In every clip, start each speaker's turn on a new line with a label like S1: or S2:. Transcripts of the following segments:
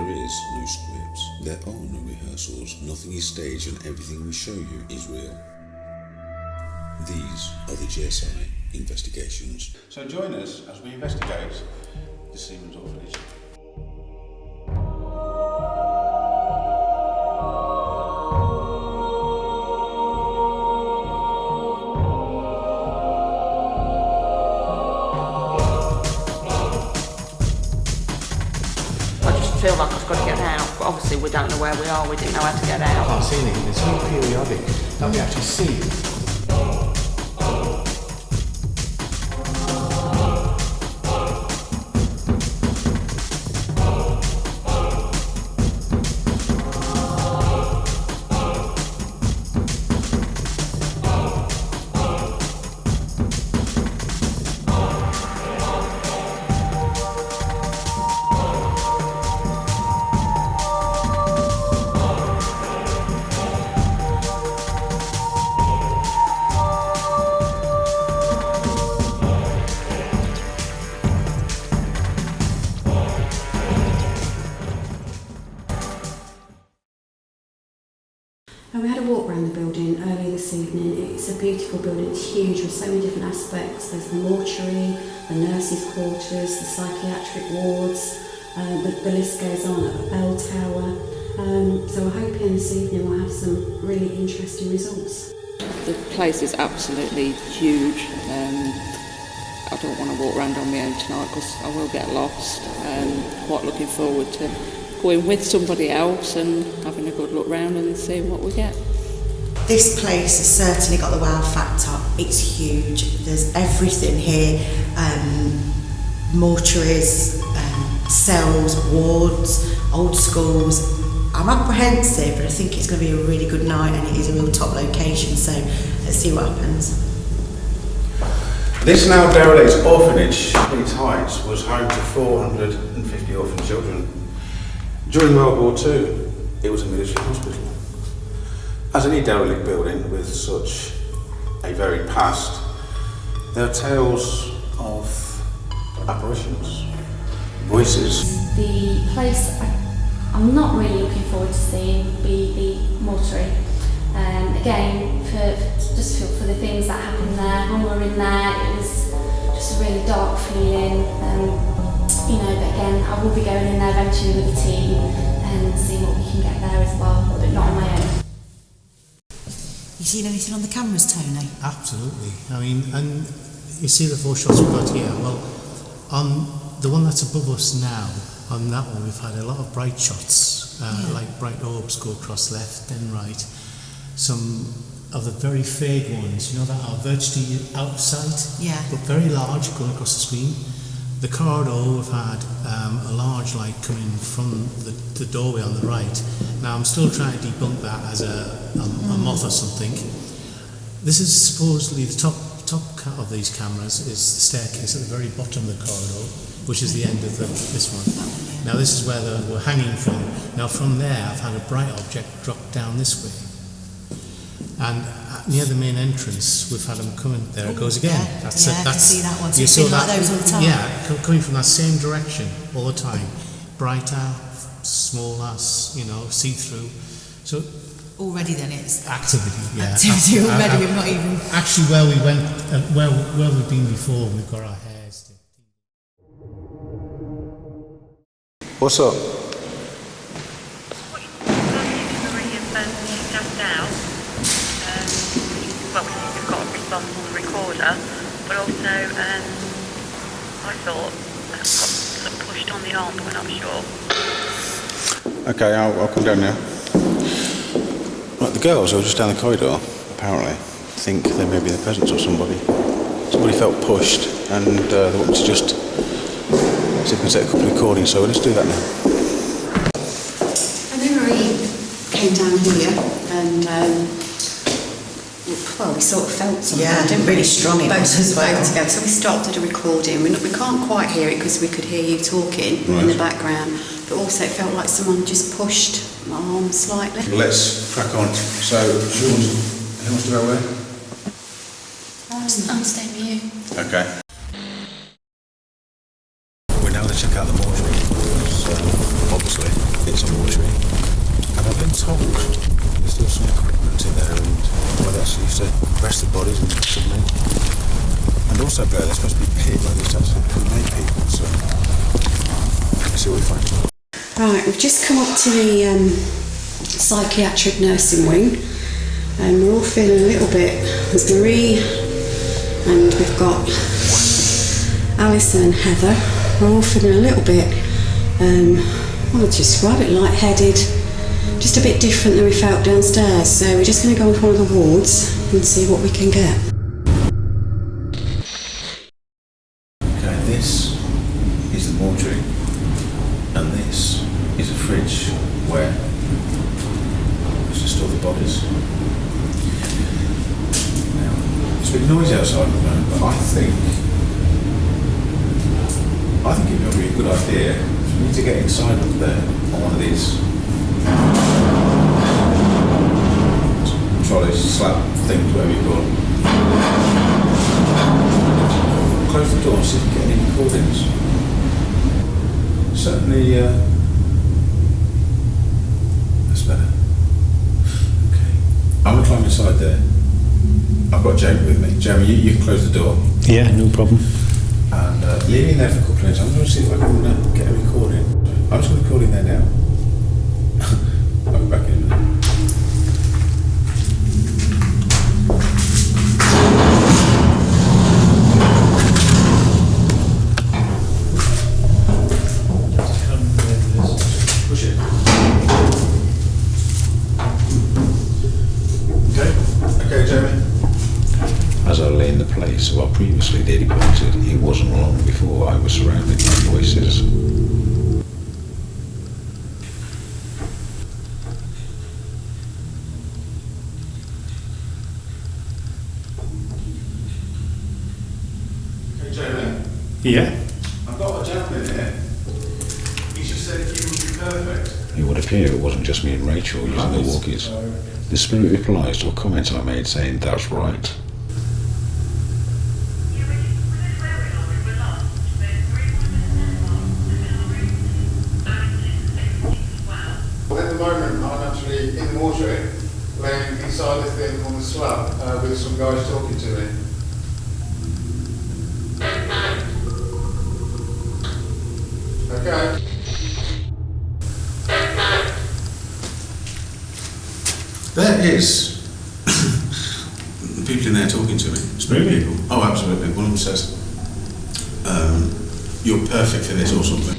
S1: There is no script. There are no rehearsals. Nothing is staged and everything we show you is real. These are the GSI investigations.
S2: So join us as we investigate the Seaman's Orphanage.
S3: I feel like I've got to get out, but obviously we don't know where we are, we didn't know how to get out.
S4: I can't see anything, there's no periodic that we actually see.
S5: We had a walk around the building earlier this evening. It's a beautiful building, it's huge with so many different aspects. There's the mortuary, the nurses' quarters, the psychiatric wards, the list goes on, a bell tower. So we're hoping this evening we'll have some really interesting results.
S3: The place is absolutely huge. I don't want to walk around on my own tonight because I will get lost. Quite looking forward to going with somebody else and having a good look round and seeing what we get.
S6: This place has certainly got the wow factor. It's huge. There's everything here. Mortuaries, cells, wards, old schools. I'm apprehensive, but I think it's going to be a really good night and it is a real top location, so let's see what happens.
S2: This now derelict orphanage, its heights, was home to 450 orphan children. During World War II, it was a military hospital. As any derelict building with such a varied past, there are tales of apparitions, voices.
S7: The place I'm not really looking forward to seeing would be the mortuary. Again, for the things that happened there. When we were in there, it was just a really dark feeling. But again, I will be going in there eventually with the team and seeing what we can get there as well, but not on my own.
S6: You seen anything on the cameras, Tony?
S4: Absolutely. I mean, and you see the 4 shots we've got here. Well, on the one that's above us now, on that one we've had a lot of bright shots, like bright orbs go across left and right. Some of the very vague ones, that are virtually out of sight, but very large going across the screen. The corridor, we've had a large light coming from the doorway on the right. Now I'm still trying to debunk that as a moth or something. This is supposedly the top of these cameras is the staircase at the very bottom of the corridor, which is the end of this one. Now this is where we're hanging from. Now from there I've had a bright object drop down this way. And near the main entrance, we've had them coming. There it goes again.
S6: I can see that one. So it's been like those all the time.
S4: Yeah, coming from that same direction all the time. Brighter, smaller, see-through. So
S6: already then it's
S4: activity. Yeah,
S6: activity already. We've not even
S4: actually where we went, where we've been before. We've got our hairs.
S2: What's up?
S8: We've got a response on the recorder, but also I thought that got sort of pushed on the arm, but I'm sure.
S2: Okay, I'll come down now. Right, the girls who were just down the corridor, apparently, think they may be the presence of somebody. Somebody felt pushed and they want to just see if we can take a couple of recordings, so let's do that now.
S5: I know Marie came down here and we sort of felt something.
S6: Yeah,
S5: didn't
S6: really strong it was as well.
S5: Together. So we stopped at a recording. We can't quite hear it because we could hear you talking in the background, but also it felt like someone just pushed my arm slightly.
S2: Let's crack on. So, who wants to go where?
S7: I'm staying with you.
S2: Okay. We're now going to check out the mortuary. Obviously, to rest the bodies and submit. And also, Blair, they're supposed to be people like this, actually cremate people, so let's see what we find.
S5: Right, we've just come up to the psychiatric nursing wing, and we're all feeling a little bit. There's Marie, and we've got Alison and Heather. We're all feeling a little bit, I want to describe it, lightheaded, just a bit different than we felt downstairs. So we're just going to go into one of the wards and see what we can get.
S2: Okay, this is the mortuary, and this is a fridge where we used to store the bodies. Now, it's a bit noisy outside at the moment, but I think it would be a good idea for me to get inside up there on one of these trolleys, slab things, whatever you call them. Close the door and see if we get any recordings. Certainly, that's better. Okay. I'm going to climb inside there. I've got Jamie with me. Jamie, you can close the door.
S9: Yeah, no problem.
S2: And leave me in there for a couple of minutes. I'm going to see if I can get a recording. I'm just going to record in there now. I'll be back in a minute. Push it. Okay, Jamie.
S1: As I lay in the place where I previously dedicated, it wasn't long before I was surrounded by voices.
S2: Okay, Jamie.
S9: Yeah?
S2: I've got a gentleman here. He just said you would be perfect.
S1: It would appear it wasn't just me and Rachel using the walkies. The spirit replies to a comment I made saying, "That's right."
S2: At the moment, I'm actually in the mortuary, laying inside the thing on the slab with some guys talking to me. Okay. There is people in there talking to me. Spirit people. Oh, absolutely. One of them says, "You're perfect for this," or something.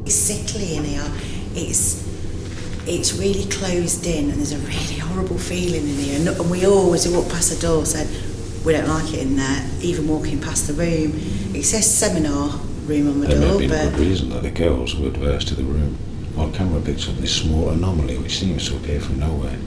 S6: It's sickly in here. It's really closed in, and there's a really horrible feeling in here. And we always, as we walk past the door, said we don't like it in there. Even walking past the room, it says seminar room on the
S1: There may
S6: door,
S1: have been a
S6: but
S1: good reason that the girls were adverse to the room. On camera picks up this small anomaly which seems to appear from nowhere.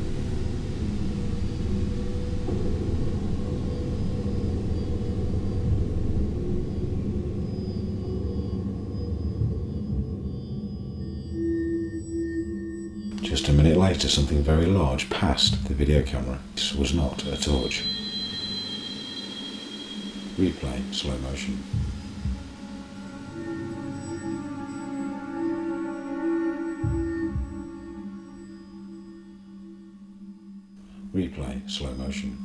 S1: Just a minute later, something very large passed the video camera. This was not a torch. Replay, slow motion. Replay, slow motion.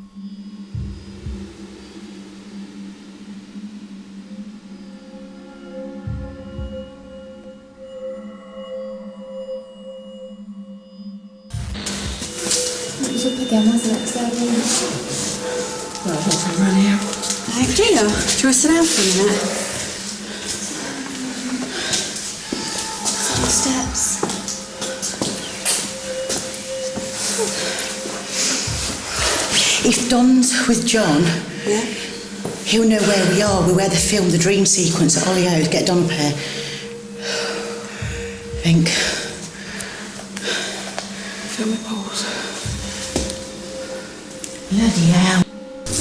S7: It was up again, wasn't it? So,
S5: Well, I hope I'm running out. Gina, do you want to sit down for a minute?
S7: some steps.
S6: if Don's with John,
S5: Yeah?
S6: he'll know where we are. We're where they filmed the dream sequence at Ollio's. Get Don up here. Think.
S5: Feel my pulse.
S6: Bloody hell.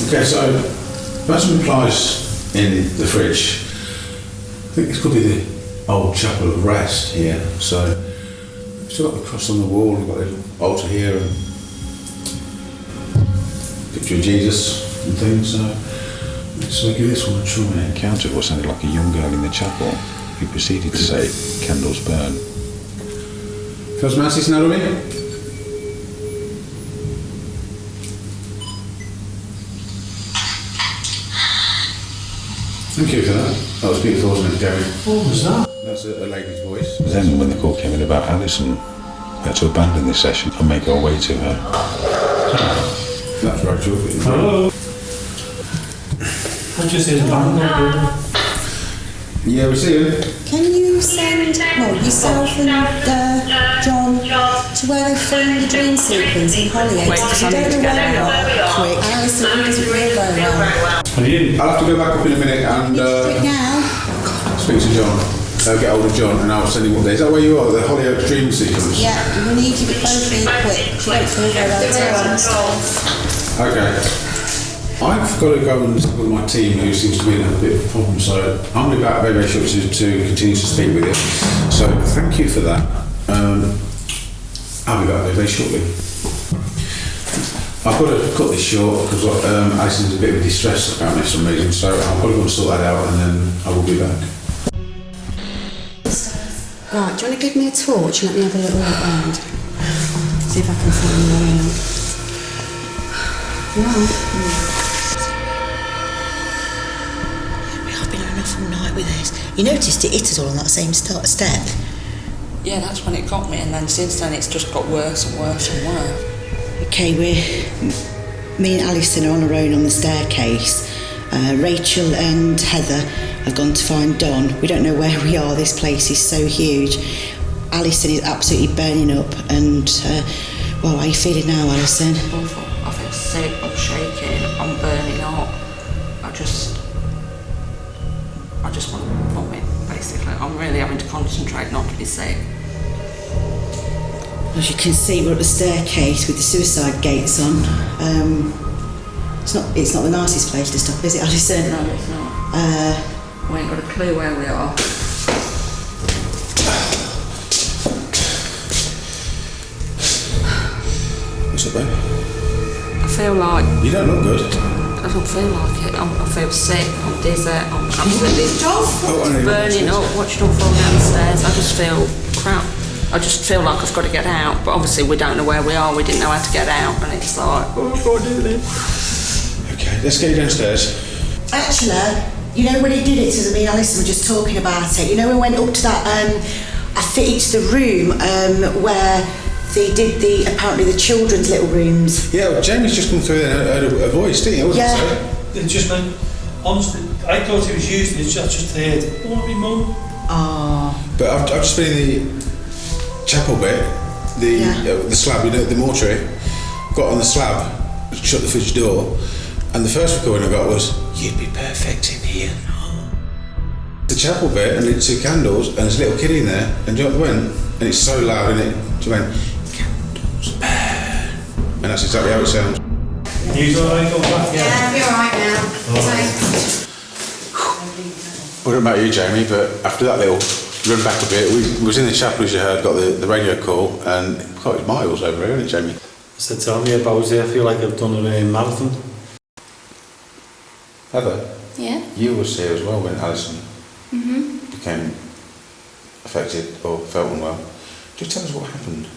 S2: Okay, so that's some replies in the fridge. I think this could be the old chapel of rest here. So we've still got the cross on the wall, we've got a little altar here and picture of Jesus and things. So let's give this one a try.
S1: Encountered what sounded like a young girl in the chapel who proceeded to say, "Candles burn."
S2: First Mass is now ready. Thank you for that. That was beautiful, wasn't it, Gary?
S4: What was that?
S2: That's a lady's voice.
S1: Then when the call came in about Alison, we had to abandon this session and make our way to her.
S2: That's right, George.
S4: Hello. I just in the back.
S2: Yeah, we see you.
S6: Can you send, well, yourself and John to where they filmed the dream sequence in Hollyoaks? Because we don't know where we are. Quick. Alison doesn't really very well.
S4: Have you?
S2: I'll have to go back up in a minute and
S6: Do it now.
S2: speak to John. Get hold of John and I'll send him up there. Is that where you are? The Hollyoaks dream sequence?
S6: Yeah, we need you to both really quick. She don't feel very well at all.
S2: Okay. I've got to go and speak with my team who seems to be in a bit of a problem, so I'm going to be back very, very shortly to continue to speak with you. So thank you for that. I'll be back very, very shortly. I've got to cut this short because Alison's a bit of a distress apparently for some reason, so I'll probably want to sort that out and then I will be back.
S5: Right, do you want to give me a torch and let me have a little look round? See if I can find my way out. No.
S6: I've been on enough all night with this. You noticed it hit us all on that same step?
S3: Yeah, that's when it got me, and then since then it's just got worse and worse and worse.
S6: Okay, me and Alison are on our own on the staircase. Rachel and Heather have gone to find Don. We don't know where we are, this place is so huge. Alison is absolutely burning up and, well, how are you feeling now, Alison?
S3: Awful. I feel sick, I'm shaking, I'm burning up. I just want to vomit, basically. I'm really having to concentrate not to be sick.
S6: As you can see, we're at the staircase with the suicide gates on. It's not the nicest place to stop, is it, Alison?
S3: No, it's not. We ain't got a clue where we are.
S2: What's up, babe?
S3: I feel like...
S2: You don't look good.
S3: I don't feel like it. I feel sick, I'm dizzy, I'm absolutely burning up, watched it all fall down the stairs. I just feel crap. I just feel like I've got to get out, but obviously we don't know where we are, we didn't know how to get out, and it's like, oh, I've got to do this.
S2: Okay, let's get you downstairs.
S6: Actually, you know when he did it to me and Alison were just talking about it, you know we went up to that, I think it's the room where they did apparently the children's little rooms.
S2: Yeah, well, Jamie's just come through there and heard a voice, didn't you?
S6: Yeah.
S9: It just meant, honestly, I thought he was using it, I just heard, oh, my mum.
S6: Oh.
S2: But I've just been in the chapel bit, the slab, you know, the mortuary. Got on the slab, shut the fridge door, and the first recording I got was, "You'd be perfect in here." The chapel bit, and it's 2 candles, and there's a little kid in there, and do you know what went? And it's so loud, and it went, "Candles burn," and that's exactly how it sounds.
S9: He's alright, go back,
S5: Yeah, you're alright now.
S2: I don't know about you, Jamie, but after that little run back a bit, we was in the chapel, as you heard, got the radio call, and quite miles over here, isn't it, Jamie?
S9: So tell me about it, I feel like I've done a marathon.
S2: Heather,
S7: Yeah?
S2: you was here as well when Alison became affected or felt unwell. Just tell us what happened.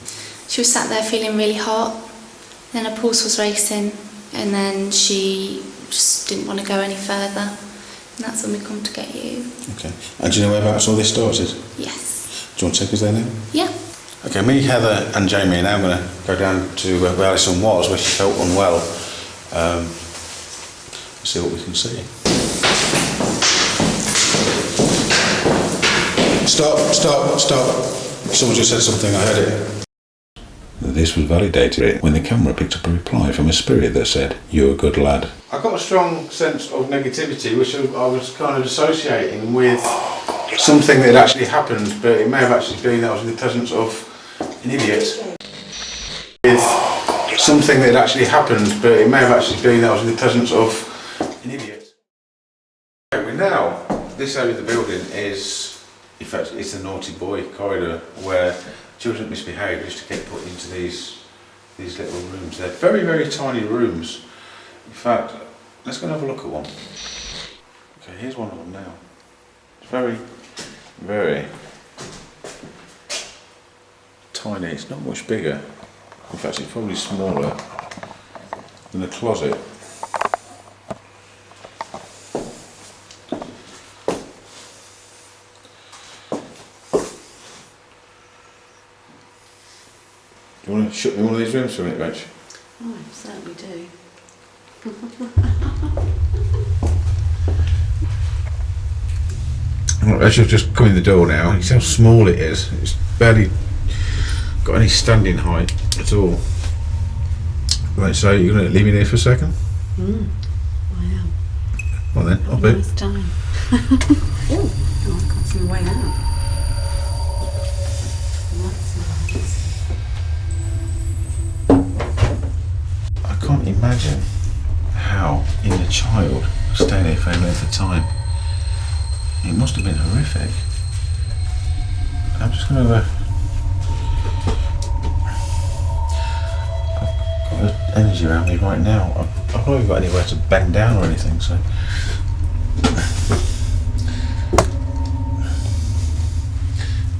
S7: She was sat there feeling really hot, then her pulse was racing, and then she just didn't want to go any further. And that's when we come to get you.
S2: Okay. And do you know whereabouts all this started?
S7: Yes.
S2: Do you want to take us there now?
S7: Yeah.
S2: Okay, me, Heather and Jamie are now going to go down to where Alison was, where she felt unwell. See what we can see. Stop. Someone just said something, I heard it.
S1: This was validated when the camera picked up a reply from a spirit that said, "You're a good lad."
S2: I got a strong sense of negativity, which I was kind of associating with something that had actually happened, but it may have actually been that I was in the presence of an idiot. With something that had actually happened, but it may have actually been that I was in the presence of an idiot. Now, this area of the building is, in fact, it's the naughty boy corridor where children misbehave used to get put into these little rooms. They're very, very tiny rooms. In fact, let's go and have a look at one. Okay, here's one of them now. It's very, very tiny. It's not much bigger. In fact, it's probably smaller than a closet. You want to shut me in one of these rooms for a minute, Rach?
S5: Oh, I certainly do.
S2: I should just come in the door now. You see how small it is. It's barely got any standing height at all. Right, so you're going to leave me there for a second?
S5: I am.
S2: Well then, I'll be.
S5: Nice time. Oh, I can't see my way out. That's nice.
S2: I can't imagine how, in a child, staying there for any length of time. It must have been horrific. I'm just going to I've got the energy around me right now. I've not even got anywhere to bend down or anything, so.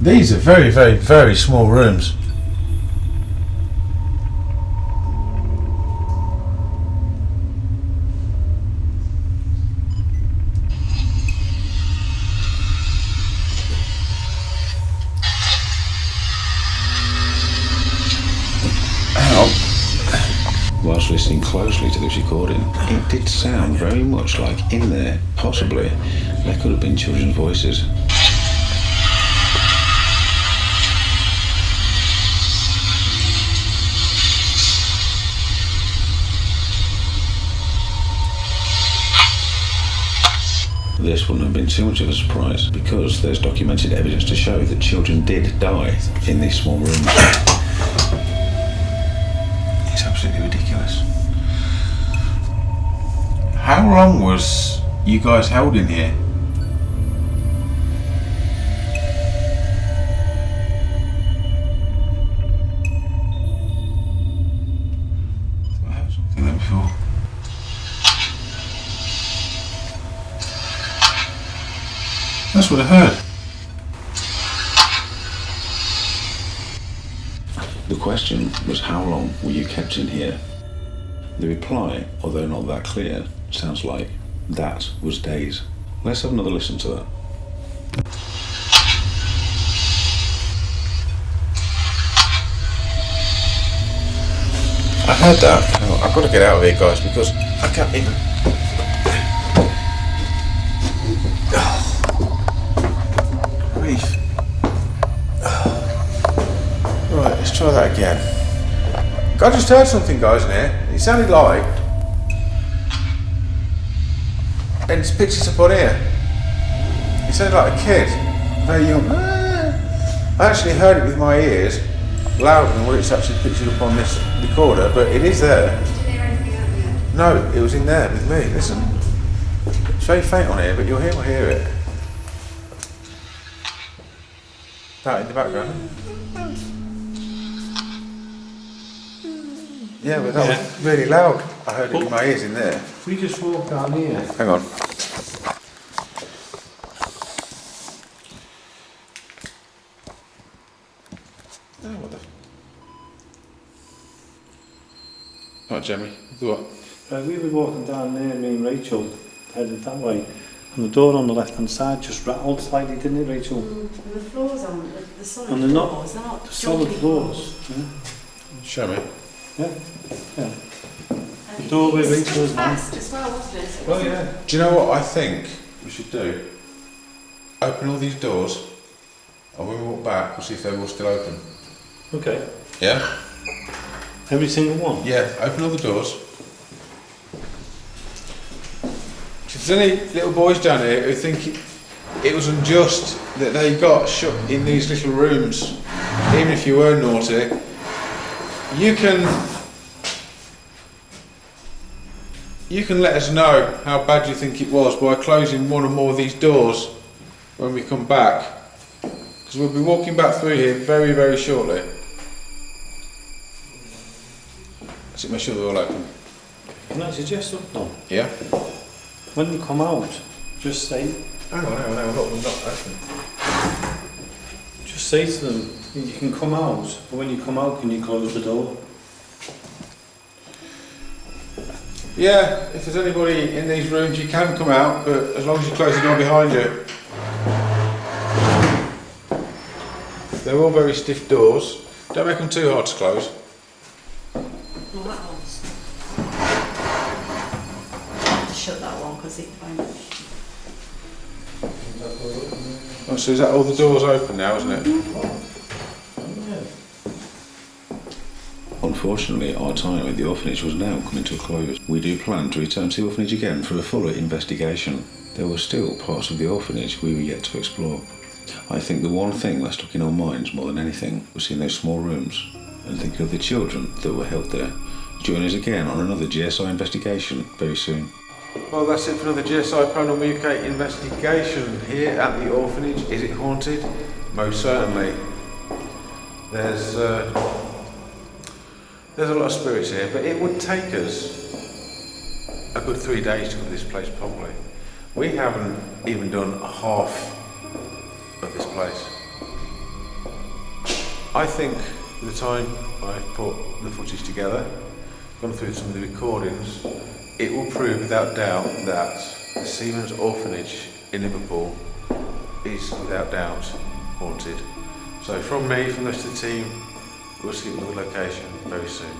S2: These are very, very, very small rooms.
S1: Whilst listening closely to this recording, it did sound very much like in there, possibly, there could have been children's voices. This wouldn't have been too much of a surprise because there's documented evidence to show that children did die in these small rooms.
S2: It's absolutely ridiculous. How long was you guys held in here? I heard something there before. That's what I heard.
S1: The question was, how long were you kept in here? The reply, although not that clear, sounds like that was days. Let's have another listen to that.
S2: I heard that. Oh, I've got to get out of here, guys, because I can't even. Grief. Right, let's try that again. I just heard something, guys, in here. It sounded like. And it's picked it up on here. It sounded like a kid, very young. I actually heard it with my ears, louder than what it's actually picked it up on this recorder, but it is there.
S5: Did you hear anything out there?
S2: No, it was in there with me. Listen. It's very faint on here, but you'll hear it. That in the background. Yeah, but that was really loud. I heard it in my ears in there.
S9: If we just walk down here.
S2: Hang on. Oh, what the... Right, Jamie, do what?
S9: We were walking down there, me and Rachel, headed that way, and the door on the left-hand side just rattled slightly, didn't it, Rachel?
S5: And the floors aren't, the solid
S9: And they're not
S5: floors, they're not
S9: solid
S5: jointed
S9: floors. Yeah.
S2: Show me.
S9: Yeah. Yeah.
S5: And
S9: The door where
S5: it's
S9: Rachel is now.
S5: fast as well, wasn't it? So it
S9: Oh
S5: wasn't-
S9: yeah.
S2: Do you know what I think we should do? Open all these doors, and when we walk back, we'll see if they're all still open.
S9: Okay.
S2: Yeah?
S9: Every single one.
S2: Yeah, open all the doors. If there's any little boys down here who think it was unjust that they got shut in these little rooms, even if you were naughty, you can let us know how bad you think it was by closing one or more of these doors when we come back, because we'll be walking back through here very, very shortly. So make sure they're all open.
S9: Can I suggest something?
S2: Yeah?
S9: When you come out, just say,
S2: Hang on, not open.
S9: just say to them, you can come out, but when you come out, can you close the door?
S2: Yeah, if there's anybody in these rooms, you can come out, but as long as you close the door behind you. They're all very stiff doors. Don't make them too hard to close.
S5: Oh, that one's. I have to shut that one because it won't.
S2: Oh, so is that all the doors open now, isn't it?
S1: Unfortunately, our time at the orphanage was now coming to a close. We do plan to return to the orphanage again for a fuller investigation. There were still parts of the orphanage we were yet to explore. I think the one thing that stuck in our minds more than anything was seeing those small rooms and thinking of the children that were held there. Join us again on another GSI investigation very soon.
S2: Well, that's it for another GSI Paranormal UK investigation here at the orphanage. Is it haunted? Most certainly. There's a lot of spirits here, but it would take us a good 3 days to cover this place properly. We haven't even done half of this place. I think the time I've put the footage together, gone through some of the recordings, it will prove without doubt that the Seaman's Orphanage in Liverpool is without doubt haunted. So from me, from the rest of the team, we'll see you at another location very soon.